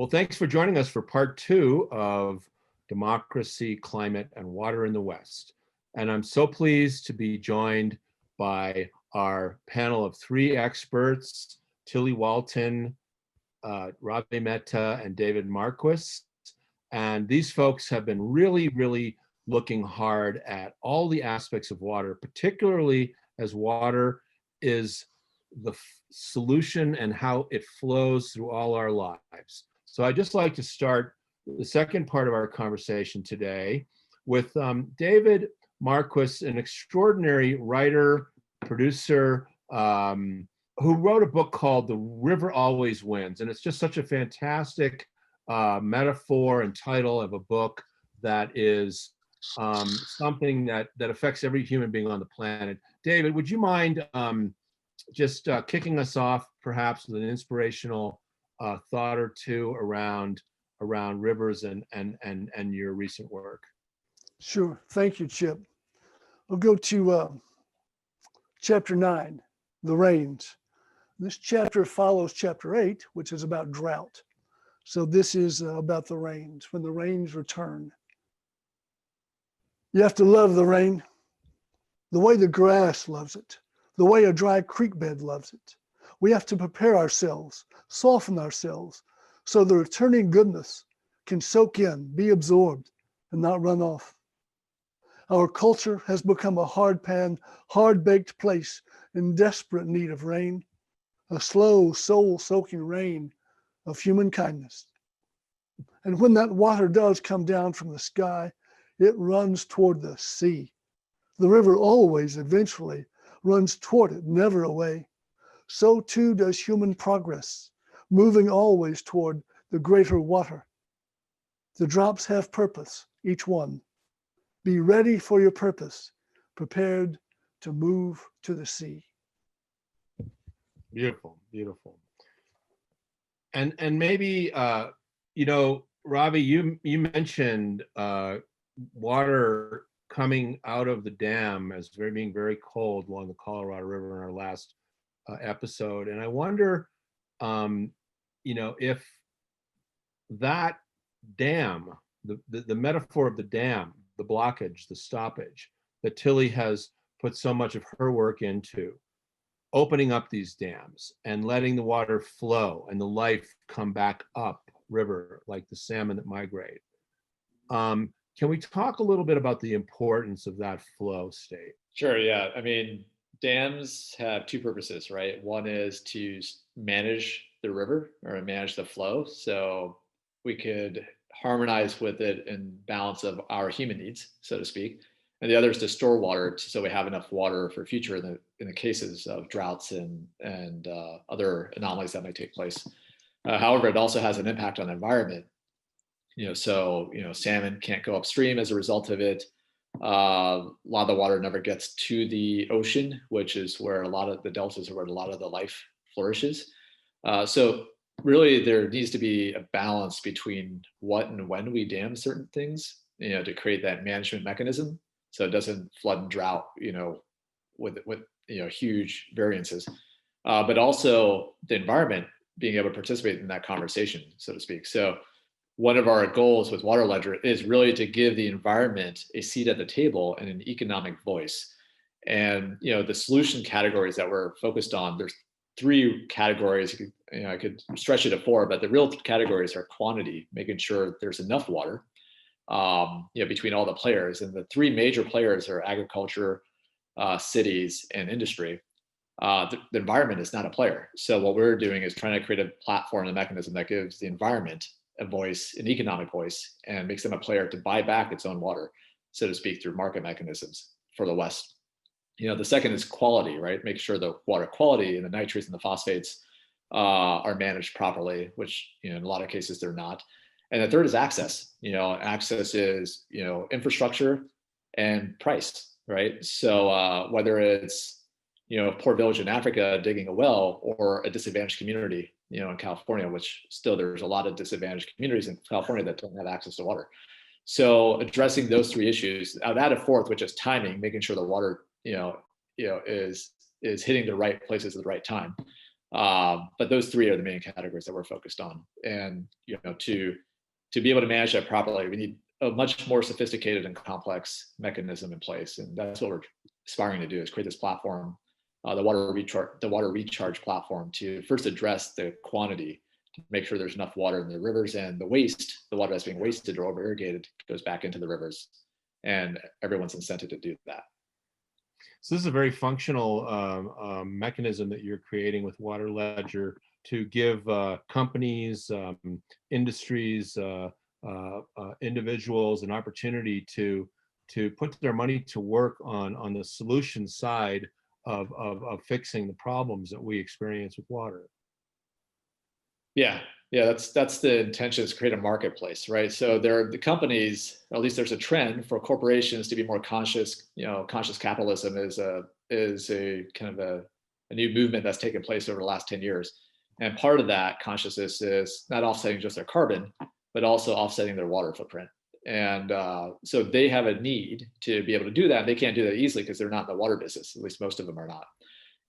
Well, thanks for joining us for part two of Democracy, Climate, and Water in the West. And I'm so pleased to be joined by our panel of three experts, Tilly Walton, Ravi Mehta, and David Marquis. And these folks have been really looking hard at all the aspects of water, particularly as water is the solution and how it flows through all our lives. So I'd just like to start the second part of our conversation today with David Marquis, an extraordinary writer, producer, who wrote a book called The River Always Wins. And it's just such a fantastic metaphor and title of a book that is something that affects every human being on the planet. David, would you mind just kicking us off perhaps with an inspirational thought or two around rivers and your recent work? Sure. Thank you, Chip. We'll go to chapter 9, the rains. This chapter follows chapter 8, which is about drought. So this is about the rains, when the rains return. You have to love the rain, the way the grass loves it, the way a dry creek bed loves it. We have to prepare ourselves, soften ourselves, so the returning goodness can soak in, be absorbed, and not run off. Our culture has become a hard-pan, hard-baked place in desperate need of rain, a slow, soul-soaking rain of human kindness. And when that water does come down from the sky, it runs toward the sea. The river always, eventually, runs toward it, never away. So too does human progress, moving always toward the greater water. The drops have purpose, each one. Be ready for your purpose, prepared to move to the sea. Beautiful. And maybe Ravi, you mentioned water coming out of the dam as being very cold along the Colorado River in our last episode, and I wonder, if that dam, the metaphor of the dam, the blockage, the stoppage that Tilly has put so much of her work into, opening up these dams and letting the water flow and the life come back up river like the salmon that migrate. Can we talk a little bit about the importance of that flow state? Sure, yeah. I mean, dams have two purposes, right? One is to manage the river or manage the flow. So we could harmonize with it in balance of our human needs, so to speak. And the other is to store water so we have enough water for future in the cases of droughts and other anomalies that might take place. However, it also has an impact on the environment. Salmon can't go upstream as a result of it. A lot of the water never gets to the ocean, which is where a lot of the deltas are where a lot of the life flourishes. So really there needs to be a balance between what and when we dam certain things, to create that management mechanism so it doesn't flood and drought, with huge variances. But also the environment being able to participate in that conversation, so to speak. So one of our goals with Water Ledger is really to give the environment a seat at the table and an economic voice. And the solution categories that we're focused on, there's three categories. I could stretch it to four, but the real categories are quantity, making sure there's enough water, between all the players. And the three major players are agriculture, cities, and industry. The environment is not a player. So what we're doing is trying to create a platform and a mechanism that gives the environment a voice, an economic voice, and makes them a player to buy back its own water, so to speak, through market mechanisms for the West. The second is quality, right? Make sure the water quality and the nitrates and the phosphates are managed properly, which in a lot of cases they're not. And the third is access. Access is infrastructure and price, right? So whether it's a poor village in Africa digging a well or a disadvantaged community, in California, which still there's a lot of disadvantaged communities in California that don't have access to water. So addressing those three issues, I'd add a fourth, which is timing, making sure the water, is hitting the right places at the right time. But those three are the main categories that we're focused on. And to be able to manage that properly, we need a much more sophisticated and complex mechanism in place. And that's what we're aspiring to do, is create this platform, the water recharge platform, to first address the quantity, to make sure there's enough water in the rivers, and the water that's being wasted or over irrigated goes back into the rivers, and everyone's incented to do that. So this is a very functional mechanism that you're creating with Water Ledger to give companies, industries, individuals an opportunity to put their money to work on the solution side of fixing the problems that we experience with water. Yeah, that's the intention, is create a marketplace, right? So there are the companies, at least there's a trend for corporations to be more conscious. Conscious capitalism is a kind of a new movement that's taken place over the last 10 years. And part of that consciousness is not offsetting just their carbon, but also offsetting their water footprint. And so they have a need to be able to do that. They can't do that easily because they're not in the water business. At least most of them are not.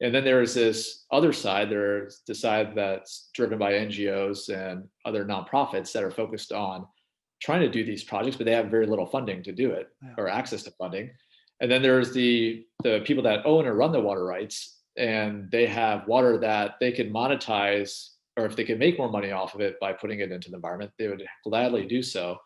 And then there's this other side. There's the side that's driven by NGOs and other nonprofits that are focused on trying to do these projects, but they have very little funding to do it, or access to funding. And then there's the people that own or run the water rights, and they have water that they can monetize, or if they can make more money off of it by putting it into the environment, they would gladly do so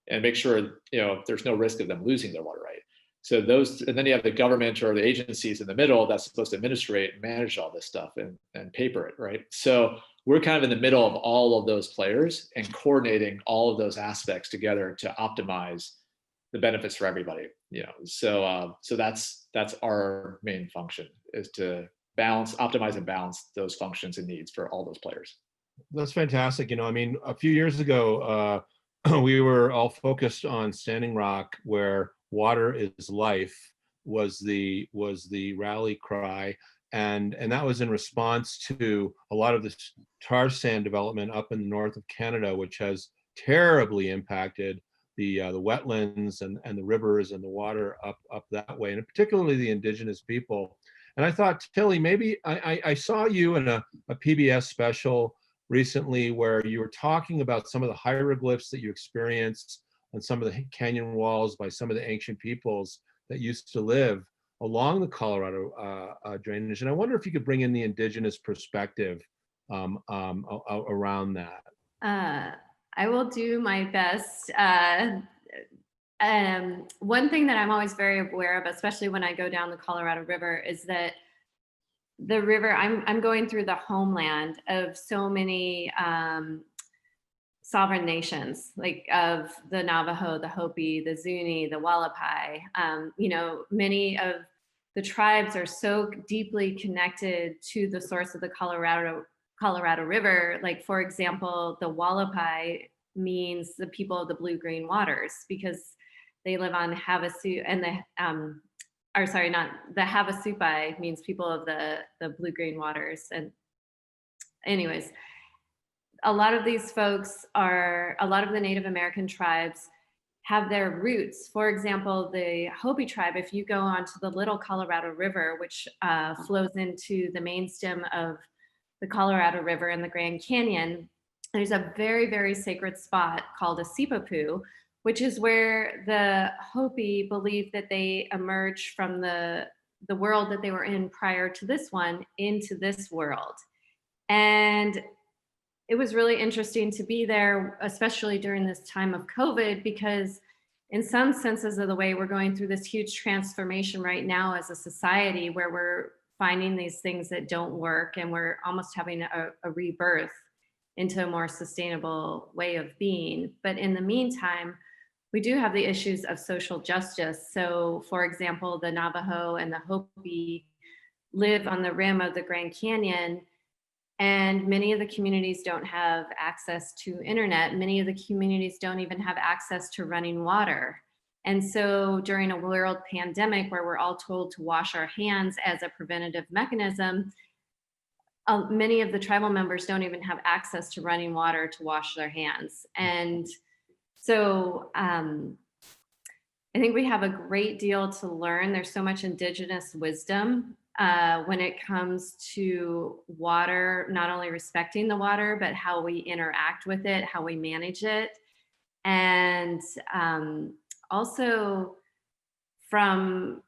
and make sure there's no risk of them losing their water right. So those, and then you have the government or the agencies in the middle that's supposed to administrate and manage all this stuff and paper it, right? So we're kind of in the middle of all of those players and coordinating all of those aspects together to optimize the benefits for everybody. So that's our main function, is to optimize and balance those functions and needs for all those players. That's fantastic. A few years ago, we were all focused on Standing Rock, where water is life was the rally cry, and that was in response to a lot of this tar sand development up in the north of Canada, which has terribly impacted the wetlands and the rivers and the water up that way, and particularly the indigenous people. And I thought, Tilly, maybe I saw you in a PBS special recently where you were talking about some of the hieroglyphs that you experienced on some of the canyon walls by some of the ancient peoples that used to live along the Colorado drainage. And I wonder if you could bring in the indigenous perspective around that. I will do my best. One thing that I'm always very aware of, especially when I go down the Colorado River, is that the river, I'm going through the homeland of so many sovereign nations, like of the Navajo, the Hopi, the Zuni, the Wallapai. Many of the tribes are so deeply connected to the source of the Colorado River. Like, for example, the Wallapai means the people of the blue-green waters, because they live on Havasu, and the Havasupai means people of the blue-green waters. And anyways, a lot of these folks a lot of the Native American tribes have their roots. For example, the Hopi tribe, if you go onto the Little Colorado River, which flows into the main stem of the Colorado River in the Grand Canyon, there's a very, very sacred spot called a Sipapu, which is where the Hopi believe that they emerged from the world that they were in prior to this one into this world. And it was really interesting to be there, especially during this time of COVID, because in some senses of the way, we're going through this huge transformation right now as a society, where we're finding these things that don't work, and we're almost having a rebirth into a more sustainable way of being. But in the meantime, we do have the issues of social justice. So, for example, the Navajo and the Hopi live on the rim of the Grand Canyon, and many of the communities don't have access to internet. Many of the communities don't even have access to running water. And so during a world pandemic, where we're all told to wash our hands as a preventative mechanism, many of the tribal members don't even have access to running water to wash their hands. And so I think we have a great deal to learn. There's so much indigenous wisdom when it comes to water, not only respecting the water, but how we interact with it, how we manage it. And also from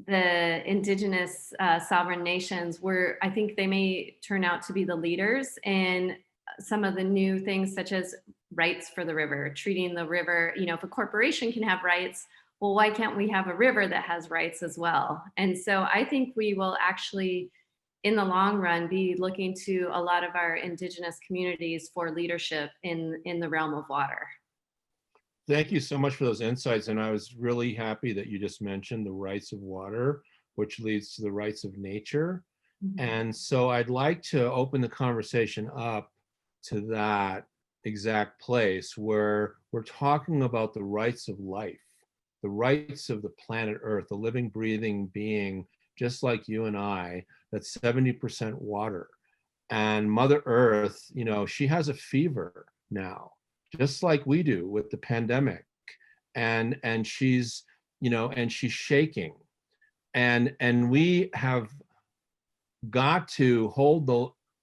the indigenous sovereign nations, where I think they may turn out to be the leaders in some of the new things, such as rights for the river, treating the river, if a corporation can have rights, well, why can't we have a river that has rights as well? And so I think we will actually, in the long run, be looking to a lot of our indigenous communities for leadership in the realm of water. Thank you so much for those insights. And I was really happy that you just mentioned the rights of water, which leads to the rights of nature. Mm-hmm. And so I'd like to open the conversation up to that exact place where we're talking about the rights of life, the rights of the planet Earth, the living, breathing being, just like you and I, that's 70% water. And Mother Earth, she has a fever now, just like we do with the pandemic. And she's, and she's shaking. And we have got to hold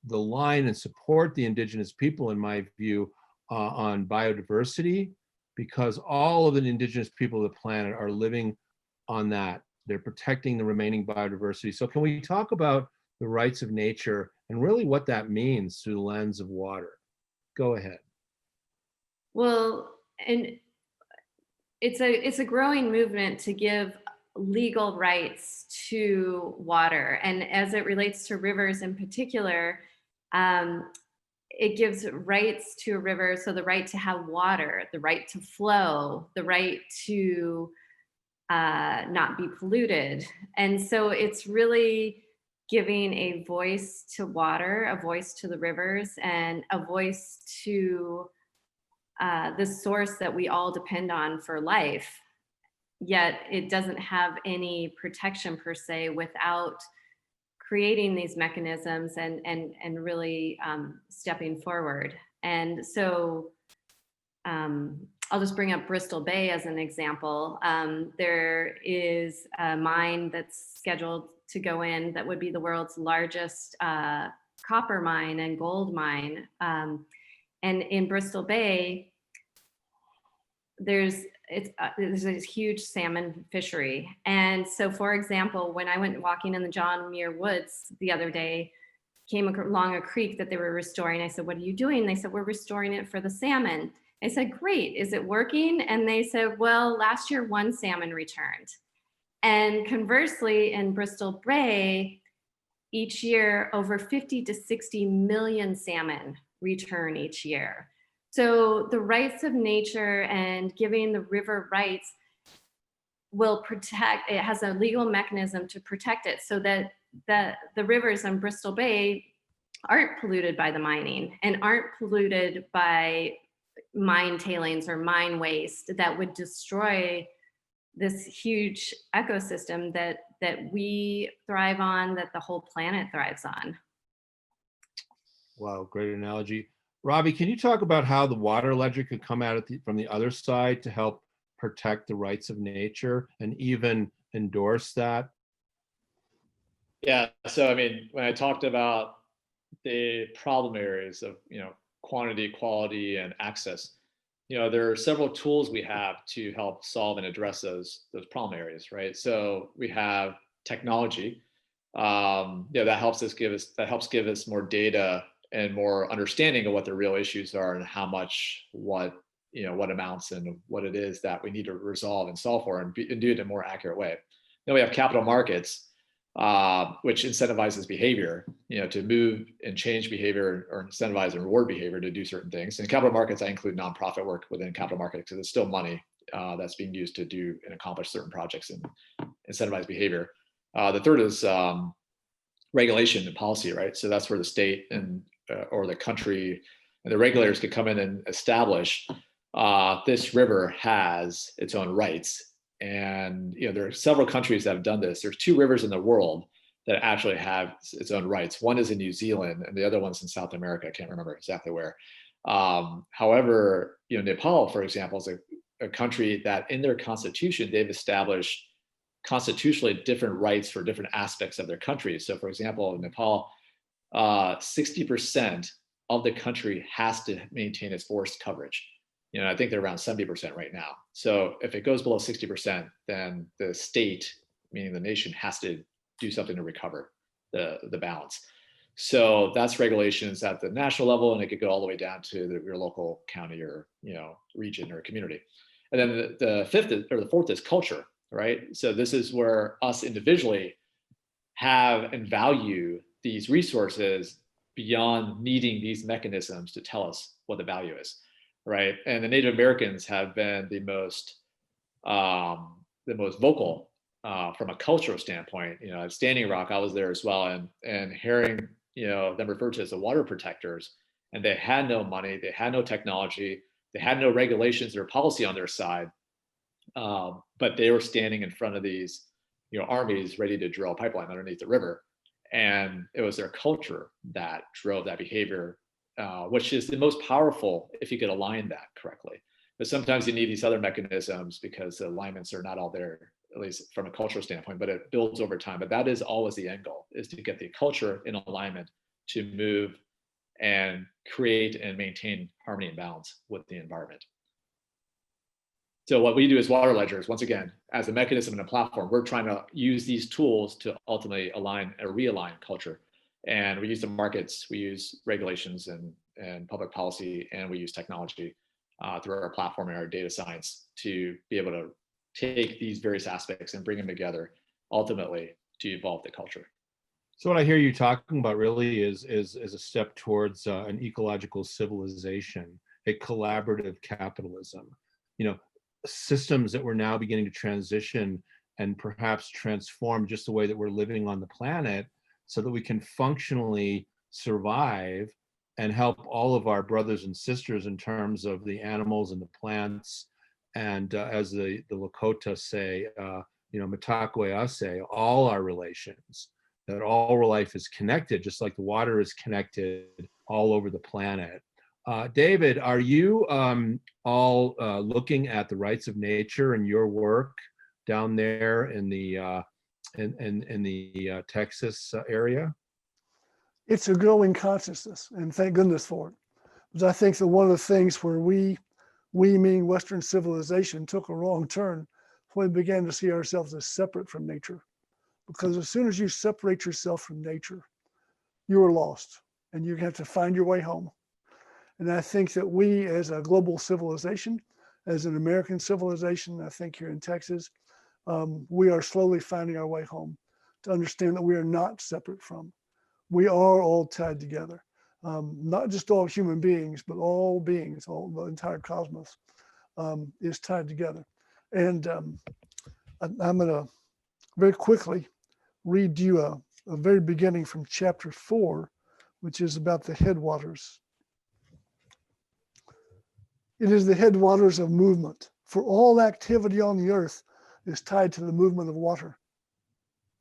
the line and support the indigenous people, in my view, on biodiversity, because all of the indigenous people of the planet are living on that. They're protecting the remaining biodiversity. So can we talk about the rights of nature and really what that means through the lens of water? Go ahead. Well, and it's a growing movement to give legal rights to water. And as it relates to rivers in particular, it gives rights to a river. So the right to have water, the right to flow, the right to not be polluted. And so it's really giving a voice to water, a voice to the rivers, and a voice to the source that we all depend on for life. Yet it doesn't have any protection per se without creating these mechanisms and really stepping forward. And so I'll just bring up Bristol Bay as an example. There is a mine that's scheduled to go in that would be the world's largest copper mine and gold mine. And in Bristol Bay, there's a huge salmon fishery. And so, for example, when I went walking in the John Muir Woods the other day, came along a creek that they were restoring. I said, "What are you doing?" They said, "We're restoring it for the salmon." I said, "Great, is it working?" And they said, "Well, last year one salmon returned." And conversely, in Bristol Bay, each year over 50 to 60 million salmon return each year. So the rights of nature and giving the river rights will protect, it has a legal mechanism to protect it so that the rivers in Bristol Bay aren't polluted by the mining and aren't polluted by mine tailings or mine waste that would destroy this huge ecosystem that we thrive on, that the whole planet thrives on. Wow, great analogy. Robbie, can you talk about how the water ledger could come at it from the other side to help protect the rights of nature and even endorse that? Yeah, so I mean, when I talked about the problem areas of, quantity, quality, and access, there are several tools we have to help solve and address those problem areas, right? So we have technology, that helps give us more data and more understanding of what the real issues are and how much, what amounts and what it is that we need to resolve and solve for and do it in a more accurate way. Then we have capital markets, which incentivizes behavior, to move and change behavior or incentivize and reward behavior to do certain things. In capital markets, I include nonprofit work within capital markets because it's still money that's being used to do and accomplish certain projects and incentivize behavior. The third is regulation and policy, right? So that's where the state and or the country and the regulators could come in and establish this river has its own rights. And there are several countries that have done this. There's 2 rivers in the world that actually have its own rights. One is in New Zealand, and the other one's in South America. I can't remember exactly where. However, Nepal, for example, is a country that in their constitution they've established constitutionally different rights for different aspects of their country. So for example, in Nepal, 60% of the country has to maintain its forest coverage. I think they're around 70% right now. So if it goes below 60%, then the state, meaning the nation, has to do something to recover the balance. So that's regulations at the national level, and it could go all the way down to your local county or region or community. And then the fourth is culture, right? So this is where us individually have and value these resources beyond needing these mechanisms to tell us what the value is, right? And the Native Americans have been the most vocal from a cultural standpoint. At Standing Rock, I was there as well, and hearing them referred to as the water protectors, and they had no money, they had no technology, they had no regulations or policy on their side, but they were standing in front of these armies ready to drill a pipeline underneath the river. And it was their culture that drove that behavior, which is the most powerful if you could align that correctly. But sometimes you need these other mechanisms because the alignments are not all there, at least from a cultural standpoint, but it builds over time. But that is always the end goal, is to get the culture in alignment to move and create and maintain harmony and balance with the environment. So what we do as water ledgers, once again, as a mechanism and a platform, we're trying to use these tools to ultimately align or realign culture. And we use the markets, we use regulations and public policy, and we use technology through our platform and our data science to be able to take these various aspects and bring them together, ultimately to evolve the culture. So what I hear you talking about really is a step towards an ecological civilization, a collaborative capitalism. Systems that we're now beginning to transition and perhaps transform just the way that we're living on the planet, so that we can functionally survive and help all of our brothers and sisters in terms of the animals and the plants, and as the Lakota say, Matakwe Ase, all our relations, that all life is connected, just like the water is connected all over the planet. David, are you all looking at the rights of nature in your work down there in the Texas area? It's a growing consciousness, and thank goodness for it. Because I think that one of the things where we meaning Western civilization, took a wrong turn when we began to see ourselves as separate from nature. Because as soon as you separate yourself from nature, you are lost, and you have to find your way home. And I think that we, as a global civilization, as an American civilization, I think here in Texas, we are slowly finding our way home to understand that we are not separate from. We are all tied together. Not just all human beings, but all beings, all the entire cosmos is tied together. And I'm going to very quickly read you a very beginning from chapter 4, which is about the headwaters. It is the headwaters of movement, for all activity on the earth is tied to the movement of water,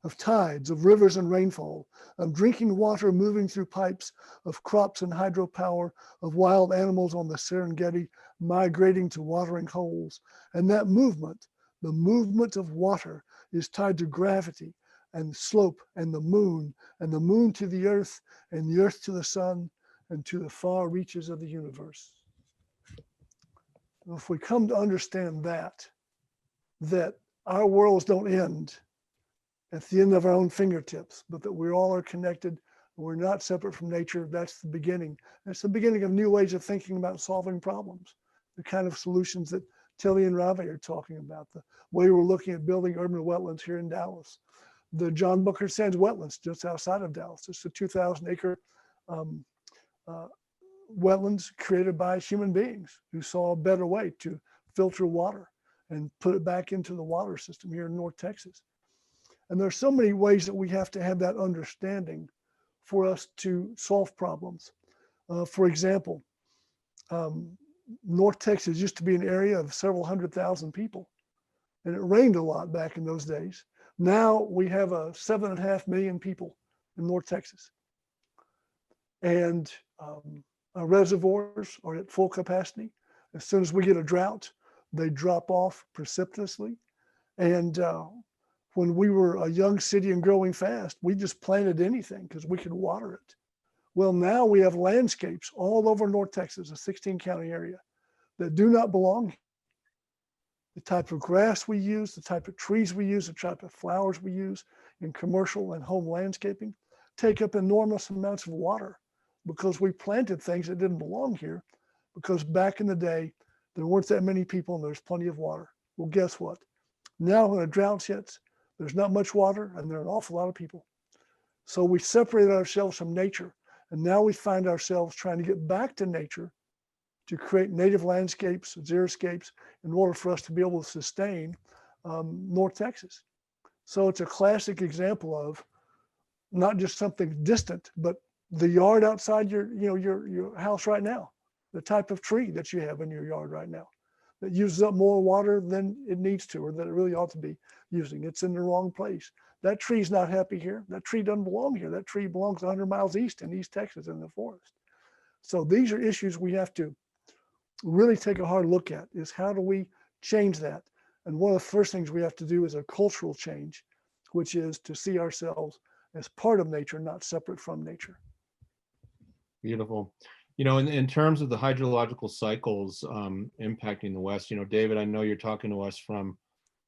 of tides, of rivers and rainfall, of drinking water moving through pipes, of crops and hydropower, of wild animals on the Serengeti migrating to watering holes. And that movement, the movement of water, is tied to gravity and slope and the moon to the earth, and the earth to the sun, and to the far reaches of the universe. If we come to understand that our worlds don't end at the end of our own fingertips, but that we all are connected, and we're not separate from nature, that's the beginning. That's the beginning of new ways of thinking about solving problems, the kind of solutions that Tilly and Ravi are talking about, the way we're looking at building urban wetlands here in Dallas. The John Booker Sands wetlands just outside of Dallas. It's a 2,000 acre wetlands created by human beings who saw a better way to filter water and put it back into the water system here in North Texas. And there's so many ways that we have to have that understanding for us to solve problems. For example, North Texas used to be an area of several 100,000 people, and it rained a lot back in those days. Now we have 7.5 million people in North Texas. And our reservoirs are at full capacity. As soon as we get a drought, they drop off precipitously. And when we were a young city and growing fast, we just planted anything because we could water it. Well, now we have landscapes all over North Texas, a 16 county area, that do not belong here. The type of grass we use, the type of trees we use, the type of flowers we use in commercial and home landscaping take up enormous amounts of water because we planted things that didn't belong here, because back in the day, there weren't that many people and there's plenty of water. Well, guess what? Now when a drought hits, there's not much water and there are an awful lot of people. So we separated ourselves from nature, and now we find ourselves trying to get back to nature to create native landscapes, xeriscapes, in order for us to be able to sustain North Texas. So it's a classic example of not just something distant, but the yard outside your house right now, the type of tree that you have in your yard right now that uses up more water than it needs to, or that it really ought to be using. It's in the wrong place. That tree's not happy here. That tree doesn't belong here. That tree belongs 100 miles east in East Texas in the forest. So these are issues we have to really take a hard look at, is how do we change that? And one of the first things we have to do is a cultural change, which is to see ourselves as part of nature, not separate from nature. Beautiful. You know, in terms of the hydrological cycles impacting the West, you know, David, I know you're talking to us from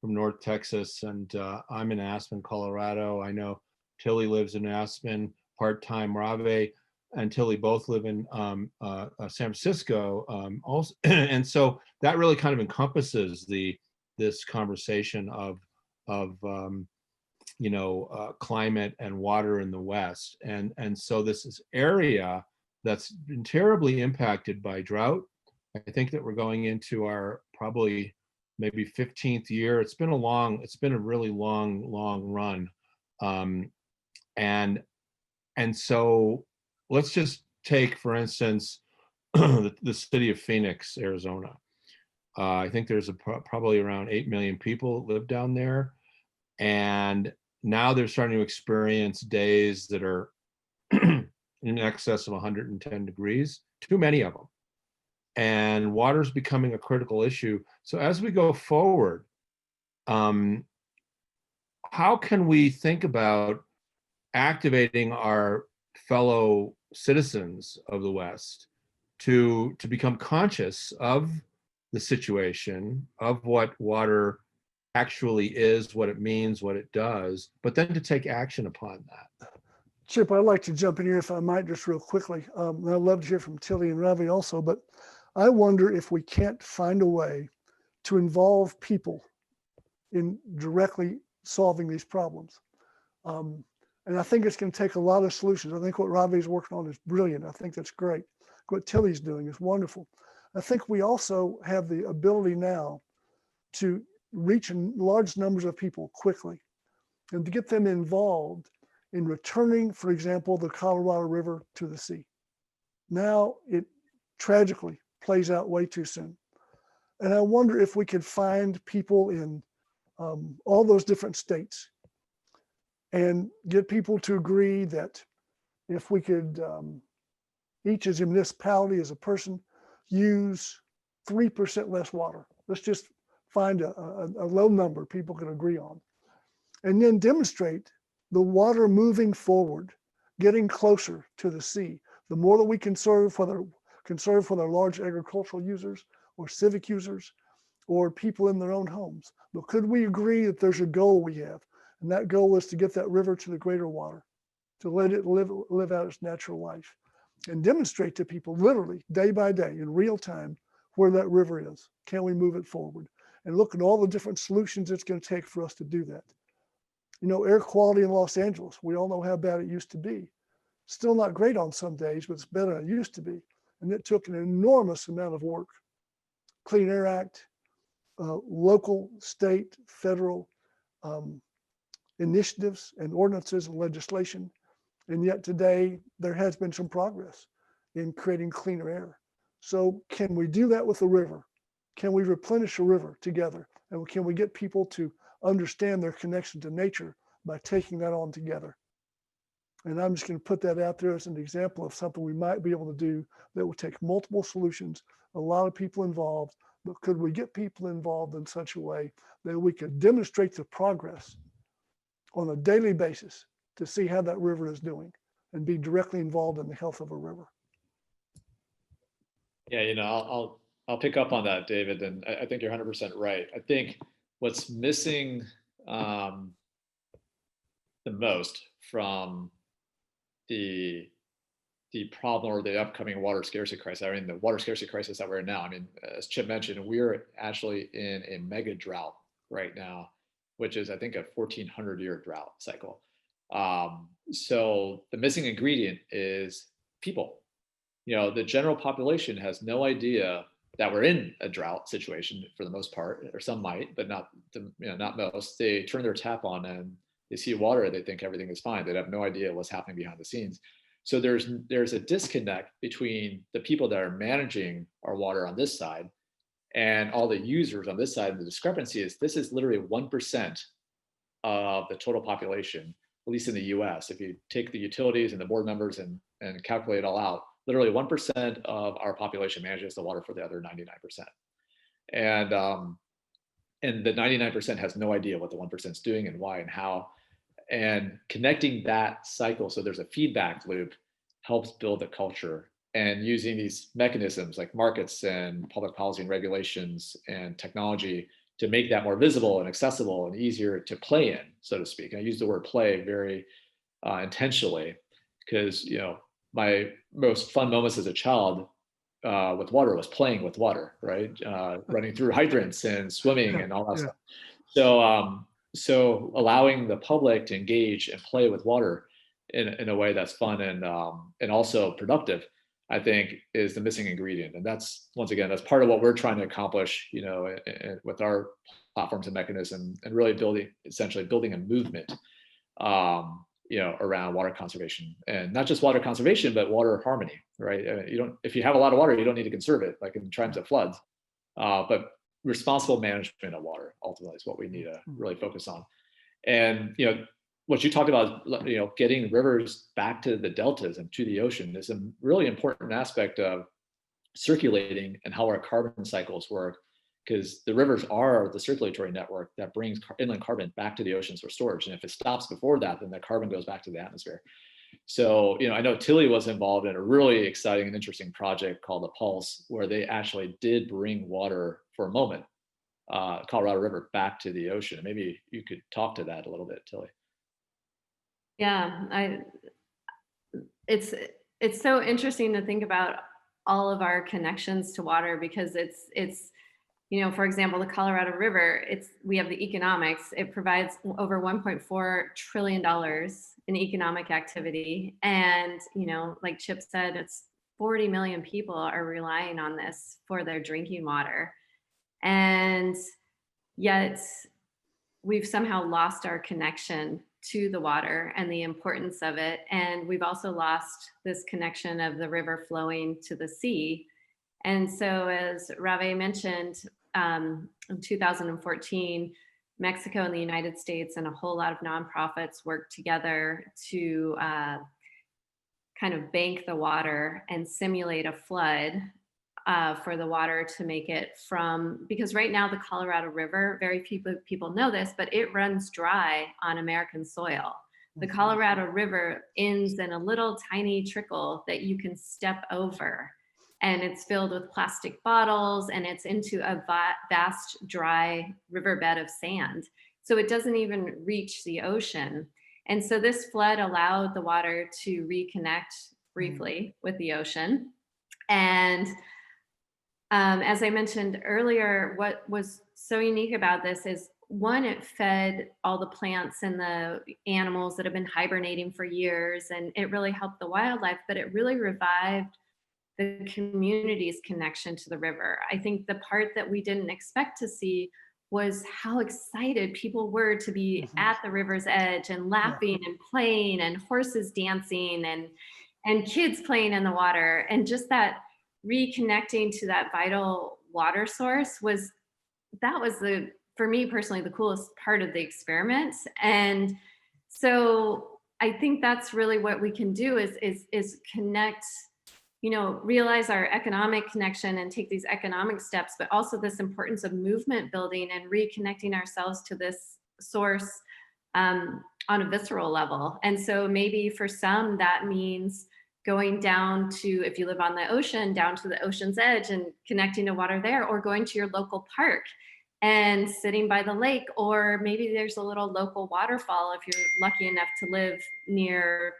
North Texas, and I'm in Aspen, Colorado. I know Tilly lives in Aspen, part-time. Rave and Tilly both live in San Francisco also. And so that really kind of encompasses this conversation of climate and water in the West. And so this is area that's been terribly impacted by drought. I think that we're going into our probably maybe 15th year. It's been a really long run. And so let's just take, for instance, the city of Phoenix, Arizona. I think there's probably around 8 million people that live down there. And now they're starting to experience days that are in excess of 110 degrees, too many of them. And water's becoming a critical issue. So as we go forward, how can we think about activating our fellow citizens of the West to become conscious of the situation, of what water actually is, what it means, what it does, but then to take action upon that? Chip, I'd like to jump in here if I might, just real quickly. I'd love to hear from Tilly and Ravi also, but I wonder if we can't find a way to involve people in directly solving these problems. And I think it's going to take a lot of solutions. I think what Ravi's working on is brilliant. I think that's great. What Tilly's doing is wonderful. I think we also have the ability now to reach large numbers of people quickly and to get them involved in returning, for example, the Colorado River to the sea. Now it tragically plays out way too soon. And I wonder if we could find people in all those different states and get people to agree that if we could, each as a municipality, as a person, use 3% less water. Let's just find a low number people can agree on. And then demonstrate the water moving forward, getting closer to the sea. The more that we conserve, whether for large agricultural users or civic users or people in their own homes. But could we agree that there's a goal we have? And that goal is to get that river to the greater water, to let it live out its natural life, and demonstrate to people literally day by day in real time where that river is. Can we move it forward? And look at all the different solutions it's going to take for us to do that. You know, air quality in Los Angeles, we all know how bad it used to be. Still not great on some days, but it's better than it used to be. And it took an enormous amount of work. Clean Air Act, local, state, federal initiatives and ordinances and legislation. And yet today there has been some progress in creating cleaner air. So can we do that with the river? Can we replenish a river together? And can we get people to understand their connection to nature by taking that on together? And I'm just going to put that out there as an example of something we might be able to do that will take multiple solutions, a lot of people involved, but could we get people involved in such a way that we could demonstrate the progress on a daily basis to see how that river is doing and be directly involved in the health of a river. Yeah, I'll pick up on that, David, and I think you're 100% right. I think what's missing the most from the problem or the upcoming water scarcity crisis, I mean, the water scarcity crisis that we're in now. I mean, as Chip mentioned, we're actually in a mega drought right now, which is, I think, a 1,400-year drought cycle. So the missing ingredient is people. The general population has no idea that we're in a drought situation for the most part, or some might, but not most. They turn their tap on and they see water, they think everything is fine. They have no idea what's happening behind the scenes. So there's a disconnect between the people that are managing our water on this side and all the users on this side. And the discrepancy is this is literally 1% of the total population, at least in the US. If you take the utilities and the board members and calculate it all out, literally 1% of our population manages the water for the other 99%. And the 99% has no idea what the 1% is doing and why and how. And connecting that cycle so there's a feedback loop helps build a culture. And using these mechanisms like markets and public policy and regulations and technology to make that more visible and accessible and easier to play in, so to speak. And I use the word play very intentionally because, my most fun moments as a child with water was playing with water, right? Running through hydrants and swimming and all that stuff. So allowing the public to engage and play with water in a way that's fun and also productive, I think, is the missing ingredient. And that's, once again, that's part of what we're trying to accomplish, with our platforms and mechanism, and really essentially building a movement, around water conservation, and not just water conservation, but water harmony, right? If you have a lot of water, you don't need to conserve it, like in times of floods, but responsible management of water ultimately is what we need to really focus on. And, what you talked about, getting rivers back to the deltas and to the ocean is a really important aspect of circulating and how our carbon cycles work, because the rivers are the circulatory network that brings inland carbon back to the oceans for storage. And if it stops before that, then the carbon goes back to the atmosphere. So, I know Tilly was involved in a really exciting and interesting project called the Pulse, where they actually did bring water for a moment, Colorado River, back to the ocean. Maybe you could talk to that a little bit, Tilly. Yeah, it's so interesting to think about all of our connections to water, because it's for example, the Colorado River, we have the economics. It provides over $1.4 trillion in economic activity. And, like Chip said, it's 40 million people are relying on this for their drinking water. And yet we've somehow lost our connection to the water and the importance of it. And we've also lost this connection of the river flowing to the sea. And so, as Rave mentioned, in 2014, Mexico and the United States and a whole lot of nonprofits worked together to kind of bank the water and simulate a flood for the water to make it because right now the Colorado River, very few people know this, but it runs dry on American soil. The Colorado River ends in a little tiny trickle that you can step over. And it's filled with plastic bottles, and it's into a vast dry riverbed of sand. So it doesn't even reach the ocean. And so this flood allowed the water to reconnect briefly with the ocean. And as I mentioned earlier, what was so unique about this is, one, it fed all the plants and the animals that have been hibernating for years, and it really helped the wildlife, but it really revived the community's connection to the river. I think the part that we didn't expect to see was how excited people were to be at the river's edge and laughing and playing, and horses dancing and kids playing in the water. And just that reconnecting to that vital water source was for me personally, the coolest part of the experiment. And so I think that's really what we can do is connect, realize our economic connection and take these economic steps, but also this importance of movement building and reconnecting ourselves to this source on a visceral level. And so maybe for some that means going down to, if you live on the ocean, down to the ocean's edge and connecting to water there, or going to your local park and sitting by the lake, or maybe there's a little local waterfall if you're lucky enough to live near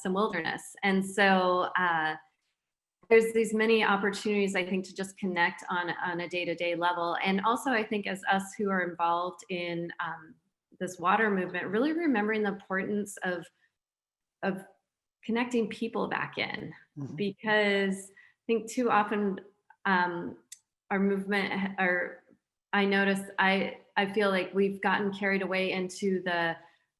some wilderness. And so there's these many opportunities, I think, to just connect on a day-to-day level. And also, I think as us who are involved in this water movement, really remembering the importance of connecting people back in, because I think too often our movement, I feel like we've gotten carried away into the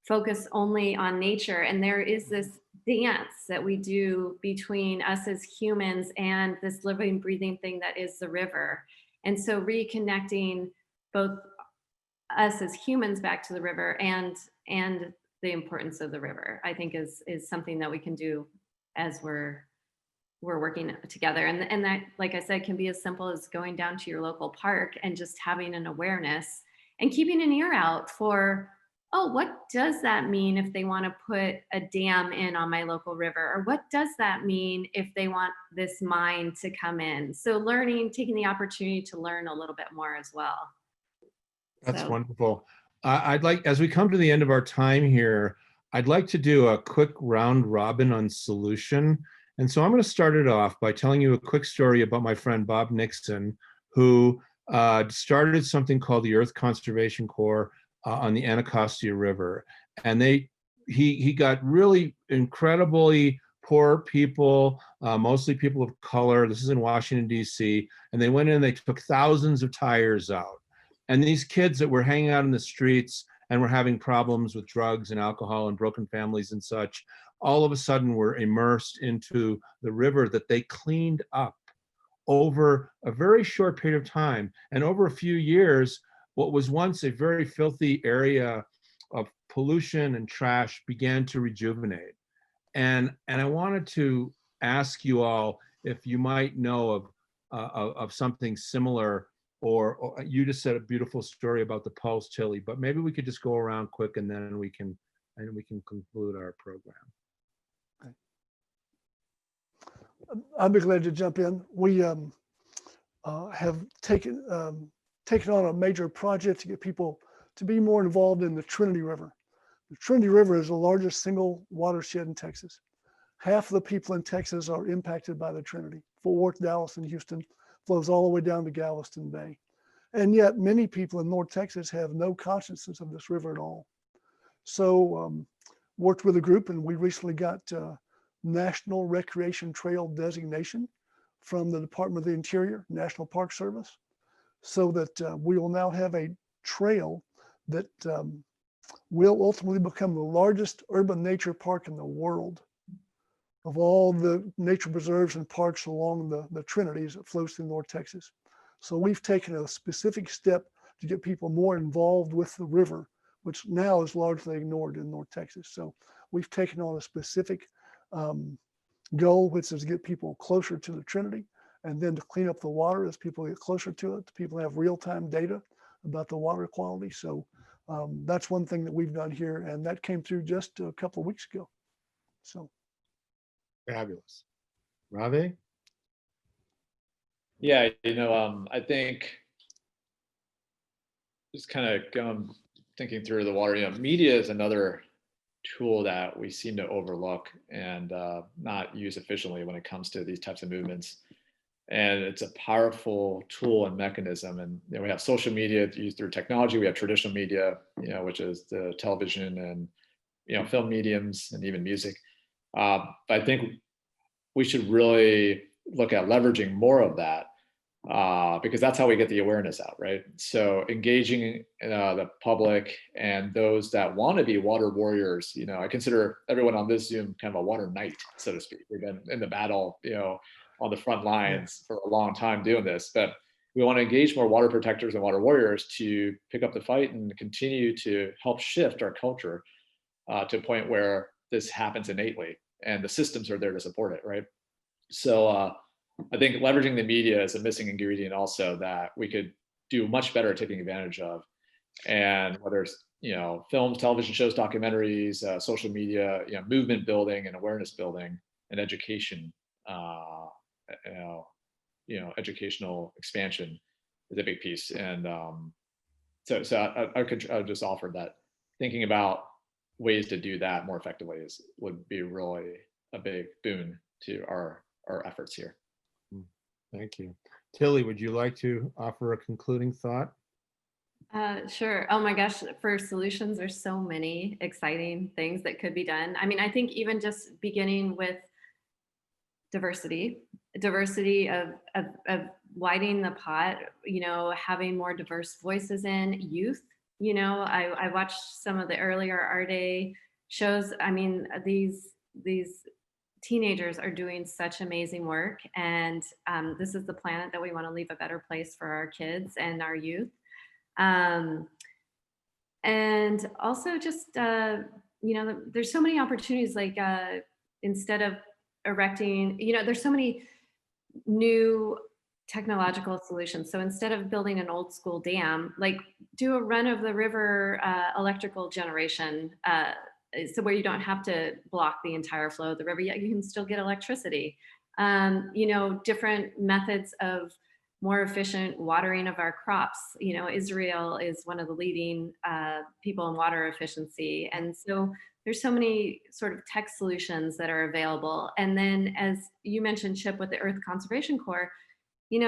focus only on nature, and there is this dance that we do between us as humans and this living, breathing thing that is the river. And so reconnecting both us as humans back to the river and the importance of the river, I think is something that we can do as we're working together. And that, like I said, can be as simple as going down to your local park and just having an awareness and keeping an ear out for, oh, what does that mean if they want to put a dam in on my local river? Or what does that mean if they want this mine to come in? So learning, taking the opportunity to learn a little bit more as well. That's wonderful. I'd like, as we come to the end of our time here, I'd like to do a quick round robin on solution. And so I'm going to start it off by telling you a quick story about my friend Bob Nixon, who started something called the Earth Conservation Corps on the Anacostia River. And he got really incredibly poor people, mostly people of color. This is in Washington, D.C. And they went in and they took thousands of tires out. And these kids that were hanging out in the streets and were having problems with drugs and alcohol and broken families and such, all of a sudden were immersed into the river that they cleaned up over a very short period of time. And over a few years, what was once a very filthy area of pollution and trash began to rejuvenate. And I wanted to ask you all if you might know of something similar, or you just said a beautiful story about the Pulse Tilly, but maybe we could just go around quick and then we can conclude our program. I'd be glad to jump in. We have taken on a major project to get people to be more involved in the Trinity River. The Trinity River is the largest single watershed in Texas. Half of the people in Texas are impacted by the Trinity. Fort Worth, Dallas, and Houston flows all the way down to Galveston Bay. And yet many people in North Texas have no consciousness of this river at all. So worked with a group, and we recently got National Recreation Trail designation from the Department of the Interior, National Park Service, so that we will now have a trail that will ultimately become the largest urban nature park in the world. Of all the nature preserves and parks along the Trinities that flows through North Texas. So we've taken a specific step to get people more involved with the river, which now is largely ignored in North Texas. So we've taken on a specific goal, which is to get people closer to the Trinity, and then to clean up the water as people get closer to it. People have real-time data about the water quality. So that's one thing that we've done here, and that came through just a couple of weeks ago. So. Fabulous. Ravi? Yeah, I think just kind of thinking through the water, media is another tool that we seem to overlook and not use efficiently when it comes to these types of movements. And it's a powerful tool and mechanism. And we have social media used through technology. We have traditional media, which is the television and film mediums and even music. But I think we should really look at leveraging more of that because that's how we get the awareness out, right? So engaging the public and those that want to be water warriors, I consider everyone on this Zoom kind of a water knight, so to speak. We've been in the battle, on the front lines for a long time doing this, but we want to engage more water protectors and water warriors to pick up the fight and continue to help shift our culture to a point where this happens innately and the systems are there to support it, right? So I think leveraging the media is a missing ingredient also that we could do much better at taking advantage of. And whether it's films, television shows, documentaries, social media, movement building and awareness building and education, educational expansion is a big piece. And so I would just offer that thinking about ways to do that more effectively would be really a big boon to our efforts here. Thank you. Tilly, would you like to offer a concluding thought? Sure. Oh my gosh, for solutions, there's so many exciting things that could be done. I mean, I think even just beginning with diversity of widening the pot, having more diverse voices in youth. I watched some of the earlier AREDAY shows. I mean, these teenagers are doing such amazing work, and this is the planet that we want to leave a better place for our kids and our youth. And also just, there's so many opportunities, like instead of erecting, there's so many new technological solutions. So instead of building an old school dam, like do a run of the river electrical generation, so where you don't have to block the entire flow of the river, yet you can still get electricity. Different methods of more efficient watering of our crops. Israel is one of the leading people in water efficiency. And so there's so many sort of tech solutions that are available. And then, as you mentioned, Chip, with the Earth Conservation Corps,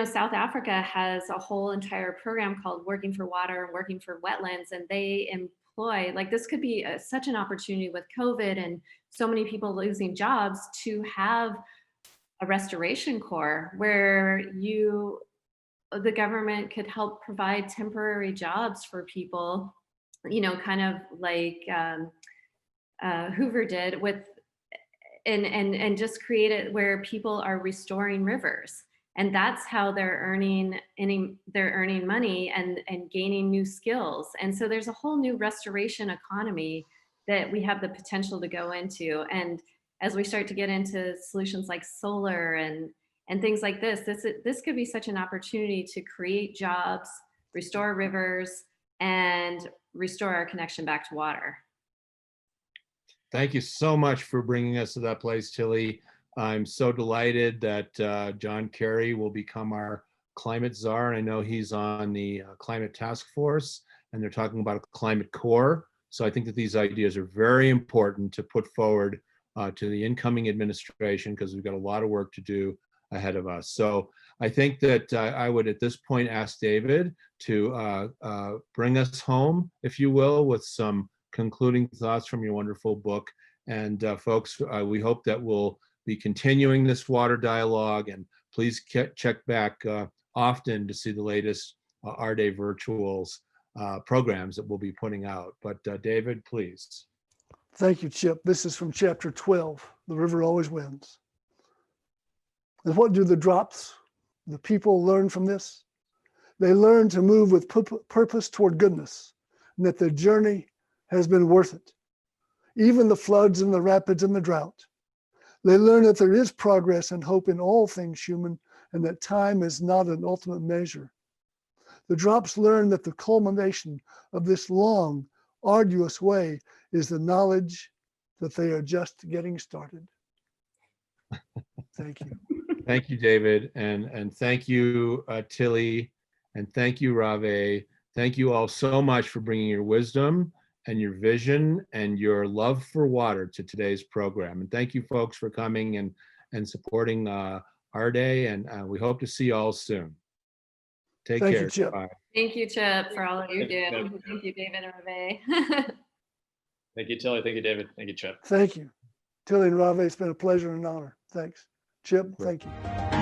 South Africa has a whole entire program called Working for Water and Working for Wetlands. And they employ, like, this could be such an opportunity with COVID and so many people losing jobs to have a restoration corps where the government could help provide temporary jobs for people, kind of like Hoover did with, and just create it where people are restoring rivers. And that's how they're earning money and gaining new skills. And so there's a whole new restoration economy that we have the potential to go into. And as we start to get into solutions like solar and things like this could be such an opportunity to create jobs, restore rivers, and restore our connection back to water. Thank you so much for bringing us to that place, Tilly. I'm so delighted that John Kerry will become our climate czar. I know he's on the climate task force, and they're talking about a climate core. So I think that these ideas are very important to put forward to the incoming administration, because we've got a lot of work to do ahead of us. So I think that I would at this point ask David to bring us home, if you will, with some concluding thoughts from your wonderful book. And folks, we hope that we'll be continuing this water dialogue, and please check back often to see the latest AREDAY virtuals programs that we'll be putting out. But David, please. Thank you, Chip. This is from chapter 12, The River Always Wins. And what do the drops, the people, learn from this? They learn to move with purpose toward goodness, and that their journey has been worth it. Even the floods and the rapids and the drought. They learn that there is progress and hope in all things human, and that time is not an ultimate measure. The drops learn that the culmination of this long, arduous way is the knowledge that they are just getting started. Thank you. Thank you, David, and thank you, Tilly, and thank you, Rave. Thank you all so much for bringing your wisdom and your vision and your love for water to today's program. And thank you, folks, for coming and supporting AREDAY, and we hope to see you all soon. Take care. Thank you, Chip. Bye. Thank you, Chip, for all that you do. Thank you. Thank you, David and Rave. Thank you, Tilly. Thank you, David. Thank you, Chip. Thank you. Tilly and Rave, it's been a pleasure and an honor. Thanks. Chip, Great. thank you.